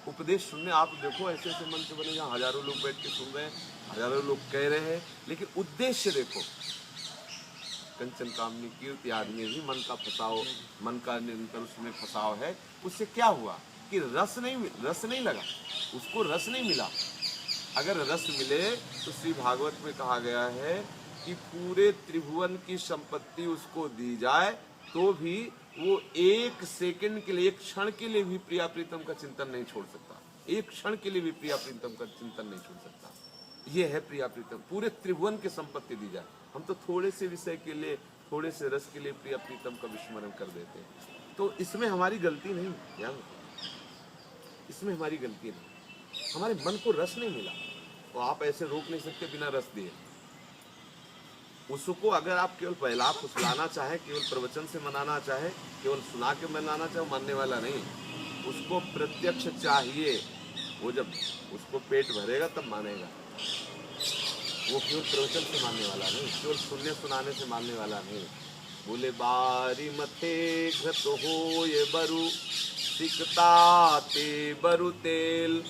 उपदेश सुनने आप देखो, ऐसे ऐसे मंच बने जहाँ हजारों लोग बैठ के सुन रहे हैं, हजारों लोग कह रहे हैं, लेकिन उद्देश्य देखो, कंचन कामनी कीर्ति आदि में भी मन का फसाव, मन का निरंतर उसमें फसाव है। उससे क्या हुआ कि रस नहीं लगा, उसको रस नहीं मिला। अगर रस मिले तो श्री भागवत में कहा गया है कि पूरे त्रिभुवन की संपत्ति उसको दी जाए तो भी वो एक सेकंड के लिए, एक क्षण के लिए भी प्रिया प्रीतम का चिंतन नहीं छोड़ सकता। एक क्षण के लिए भी प्रिया प्रीतम का चिंतन नहीं छोड़ सकता। ये है प्रिया प्रीतम, पूरे त्रिभुवन की संपत्ति दी जाए। हम तो थोड़े से विषय के लिए, थोड़े से रस के लिए प्रिया प्रीतम का विस्मरण कर देते हैं। तो इसमें हमारी गलती नहीं है, इसमें हमारी गलती नहीं। हमारे मन को रस नहीं मिला तो आप ऐसे रोक नहीं सकते बिना रस दिए। उसको अगर आप केवल पहला फुसलाना चाहे, केवल प्रवचन से मनाना चाहे, केवल सुना के मनाना चाहे, मानने वाला नहीं। उसको प्रत्यक्ष चाहिए। वो जब उसको पेट भरेगा तब मानेगा। वो केवल प्रवचन से मानने वाला नहीं, केवल सुनने सुनाने से मानने वाला नहीं। बोले बारी मथे घृत हो ये बरु सिकता ते बरु तेल।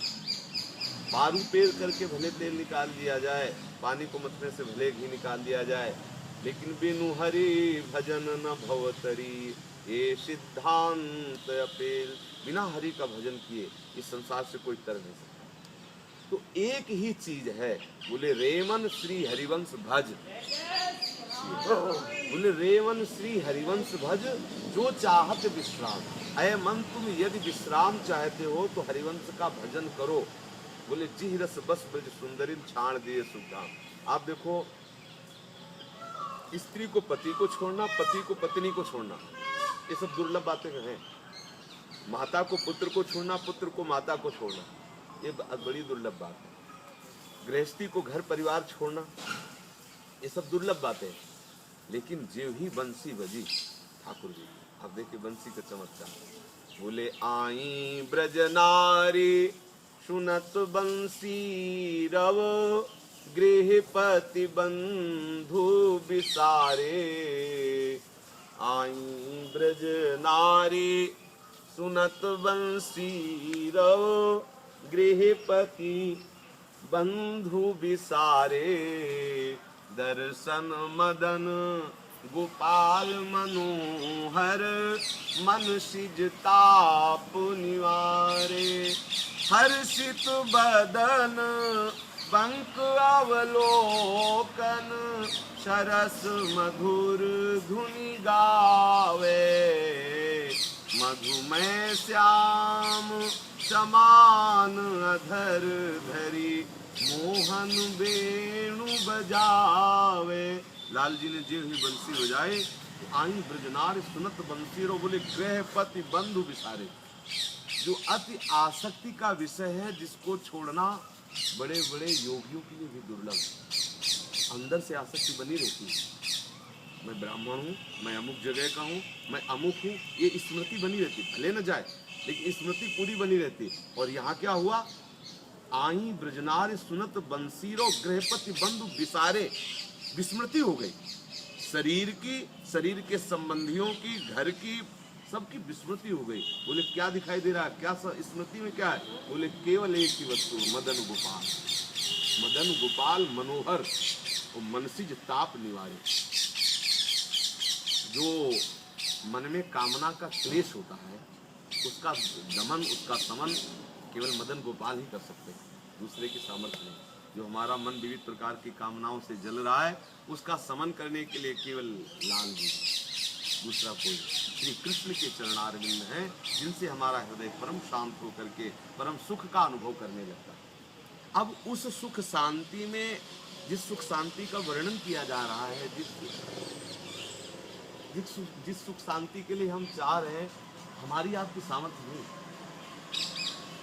बारू पेड़ करके भले तेल निकाल दिया जाए, पानी को मथने से भले घी निकाल दिया जाए, लेकिन बिनु हरि भजन न भवतरी ये सिद्धांत अपेल। बिना हरि का भजन किए इस संसार से कोई तर नहीं सकता। तो एक ही चीज है, बोले रेमन श्री हरिवंश भज। बोले रेमन श्री हरिवंश भज जो चाहत विश्राम। अय मन तुम यदि विश्राम चाहते हो तो हरिवंश का भजन करो। बोले जिह रस बस ब्रज सुंदरी छाण दिए सुधाम। आप देखो, स्त्री को पति को छोड़ना, पति को पत्नी को छोड़ना, ये सब दुर्लभ बातें हैं। माता को पुत्र को छोड़ना, पुत्र को माता को छोड़ना, ये बड़ी दुर्लभ बात है। गृहस्थी को घर परिवार छोड़ना, ये सब दुर्लभ बातें हैं। लेकिन जो ही बंसी बजी ठाकुर जी, आप देखिए बंसी का चमत्कार। बोले आई ब्रज नारी सुनत बंसी रव गृहपति बंधु बिसारे। आई ब्रज नारी सुनत बंसी रव गृहपति बंधु बिसारे। दर्शन मदन गोपाल मनोहर मन सिजताप निवारे। हर्षित बदन बंक अवलोकन सरस मधुर धुनि गावे। मधुमय श्याम समान अधर धरी मोहन वेणु बजावे। लाल जी ने जो ही बंसी बजाए, आई ब्रजनार सुनत बंसी रो। बोले गृहपति बंधु बिसारे। जो अति आसक्ति का विषय है, जिसको छोड़ना बड़े बड़े योगियों के लिए भी दुर्लभ है। अंदर से आसक्ति बनी रहती है। मैं ब्राह्मण हूँ, मैं अमुक जगह का हूँ, मैं अमुक हूँ, ये स्मृति बनी रहती है। भले न जाए लेकिन स्मृति पूरी बनी रहती है। और यहाँ क्या हुआ, आई ब्रजनार सुनत बंसीरो गृहपति बंधु बिसारे। विस्मृति हो गई शरीर की, शरीर के संबंधियों की, घर की, सबकी विस्मृति हो गई। बोले क्या दिखाई दे रहा है, क्या स्मृति में क्या है? बोले केवल एक ही वस्तु, मदन गोपाल। मदन गोपाल मनोहर और मनसिज ताप निवारे। जो मन में कामना का क्लेश होता है, उसका दमन, उसका समन केवल मदन गोपाल ही कर सकते हैं, दूसरे की सामर्थ्य नहीं। जो हमारा मन विविध प्रकार की कामनाओं से जल रहा है, उसका समन करने के लिए केवल लाल जी, दूसरा कोई। श्री कृष्ण के चरणारविंद हैं, जिनसे हमारा हृदय परम शांत होकर के परम सुख का अनुभव करने लगता है। अब उस सुख शांति में, जिस सुख शांति का वर्णन किया जा रहा है, जिस सुख शांति के लिए हम चाह रहे हैं, हमारी आपकी सामर्थ्य नहीं,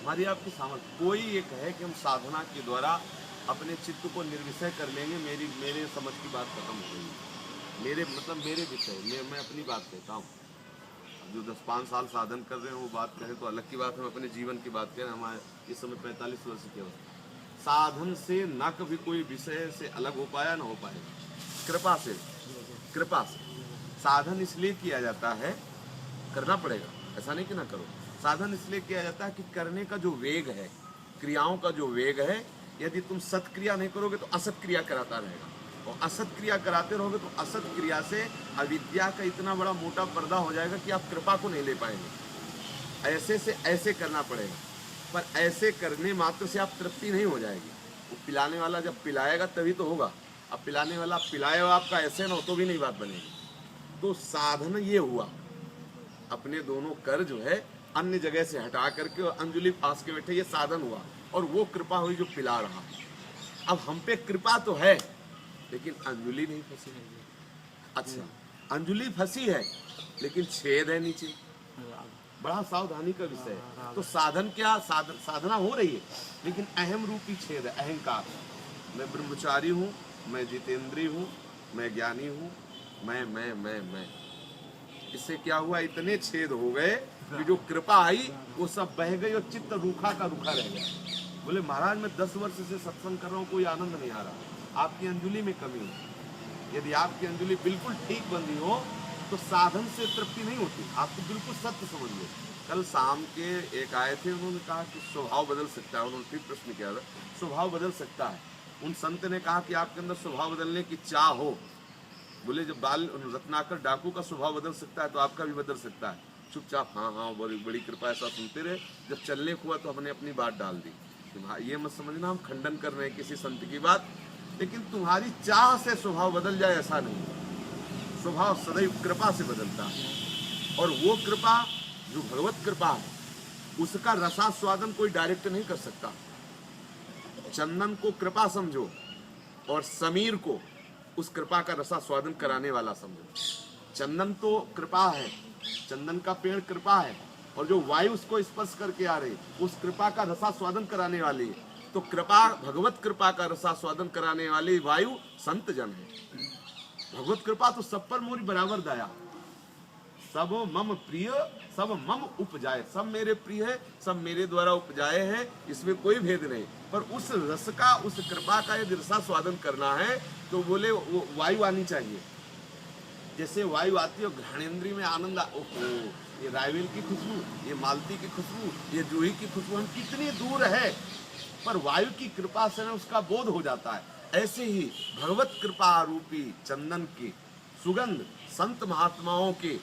हमारी आपकी सामर्थ्य। कोई ये कहे कि हम साधना के द्वारा अपने चित्त को निर्विषय कर लेंगे, मेरे समझ की बात खत्म हो गई, मेरे विषय, मैं अपनी बात कहता हूँ। जो 10-5 साल साधन कर रहे हैं वो बात कहें तो अलग की बात है, हम अपने जीवन की बात करें। हमारे इस समय 45 वर्ष की अवस्था, साधन से न कभी कोई विषय से अलग हो पाया, ना हो पाए। कृपा से साधन इसलिए किया जाता है, करना पड़ेगा, ऐसा नहीं कि ना करो। साधन इसलिए किया जाता है कि करने का जो वेग है, क्रियाओं का जो वेग है, यदि तुम सत्क्रिया नहीं करोगे तो असत क्रिया कराता रहेगा, और असत क्रिया कराते रहोगे तो असत क्रिया से अविद्या का इतना बड़ा मोटा पर्दा हो जाएगा कि आप कृपा को नहीं ले पाएंगे। ऐसे से ऐसे करना पड़ेगा, पर ऐसे करने मात्र से आप तृप्ति नहीं हो जाएगी। वो पिलाने वाला जब पिलाएगा तभी तो होगा। अब पिलाने वाला पिलाएगा आपका ऐसे ना हो तो भी नहीं बात बनेगी। तो साधन ये हुआ, अपने दोनों कर जो है अन्य जगह से हटा करके और अंजलि पास के बैठे, ये साधन हुआ, और वो कृपा हुई जो पिला रहा। अब हम पे कृपा तो है लेकिन अंजलि नहीं फंसी है। अच्छा, अंजलि फंसी है लेकिन छेद है नीचे, बड़ा सावधानी का विषय है। तो साधन क्या, साधना हो रही है लेकिन अहम रूपी छेद है, अहंकार। मैं ब्रह्मचारी हूँ, मैं जितेंद्री हूँ, मैं ज्ञानी हूँ, मैं। इससे क्या हुआ, इतने छेद हो गए कि जो कृपा आई वो सब बह गई और चित्त रूखा का रूखा रह गया। बोले महाराज मैं 10 वर्ष से सत्संग कर रहा हूँ, कोई आनंद नहीं आ रहा। आपकी अंजलि में कमी है। यदि आपकी अंजलि बिल्कुल ठीक बंदी हो तो साधन से तृप्ति नहीं होती। आपको बिल्कुल सत्य समझ लो। कल शाम के एक आए थे, उन्होंने कहा कि स्वभाव बदल सकता है। उन्होंने फिर प्रश्न किया था, स्वभाव बदल सकता है। उन संत ने कहा कि आपके अंदर स्वभाव बदलने की चाह हो। बोले जब बाल रत्नाकर डाकू का स्वभाव बदल सकता है तो आपका भी बदल सकता है। चुपचाप हाँ हाँ बड़ी बड़ी कृपा, ऐसा सुनते रहे। जब चलने को हुआ तो हमने अपनी बात डाल दी। ये मत समझना हम खंडन कर रहे हैं किसी संत की बात, लेकिन तुम्हारी चाह से स्वभाव बदल जाए ऐसा नहीं। स्वभाव सदैव कृपा से बदलता है, और वो कृपा जो भगवत कृपा है उसका रसास्वादन कोई डायरेक्ट नहीं कर सकता। चंदन को कृपा समझो और समीर को उस कृपा का रसास्वादन कराने वाला समझो। चंदन तो कृपा है, चंदन का पेड़ कृपा है, और जो वायु उसको स्पर्श करके आ रही उस कृपा का रसास्वादन कराने वाली है। तो कृपा, भगवत कृपा का रसास्वादन कराने वाली वायु संत जन है। भगवत कृपा तो सब पर मोरी बराबर दया। सब मम प्रिय सब मम उपजाए, सब मेरे प्रिय है, सब मेरे द्वारा उपजाए हैं, इसमें कोई भेद नहीं। पर उस रस का, उस कृपा का यदि रसास्वादन करना है तो बोले वो वायु आनी चाहिए। जैसे वायु आती है घ्राणेन्द्रिय में आनंद, ओहो ये रायवेल की खुशबू, ये मालती की खुशबू, ये जूही की खुशबू, हम कितनी दूर है पर वायु की कृपा से उसका बोध हो जाता है। ऐसे ही भगवत कृपा रूपी चंदन की सुगंध संत महात्माओं के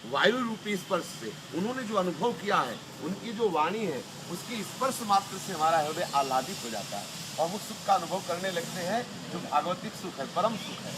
वायु रूपी स्पर्श से उन्होंने जो अनुभव किया है, उनकी जो वाणी है, उसकी स्पर्श मात्र से हमारा हृदय आह्लादित हो जाता है और वो सुख का अनुभव करने लगते हैं जो भागवतिक सुख है, परम सुख है।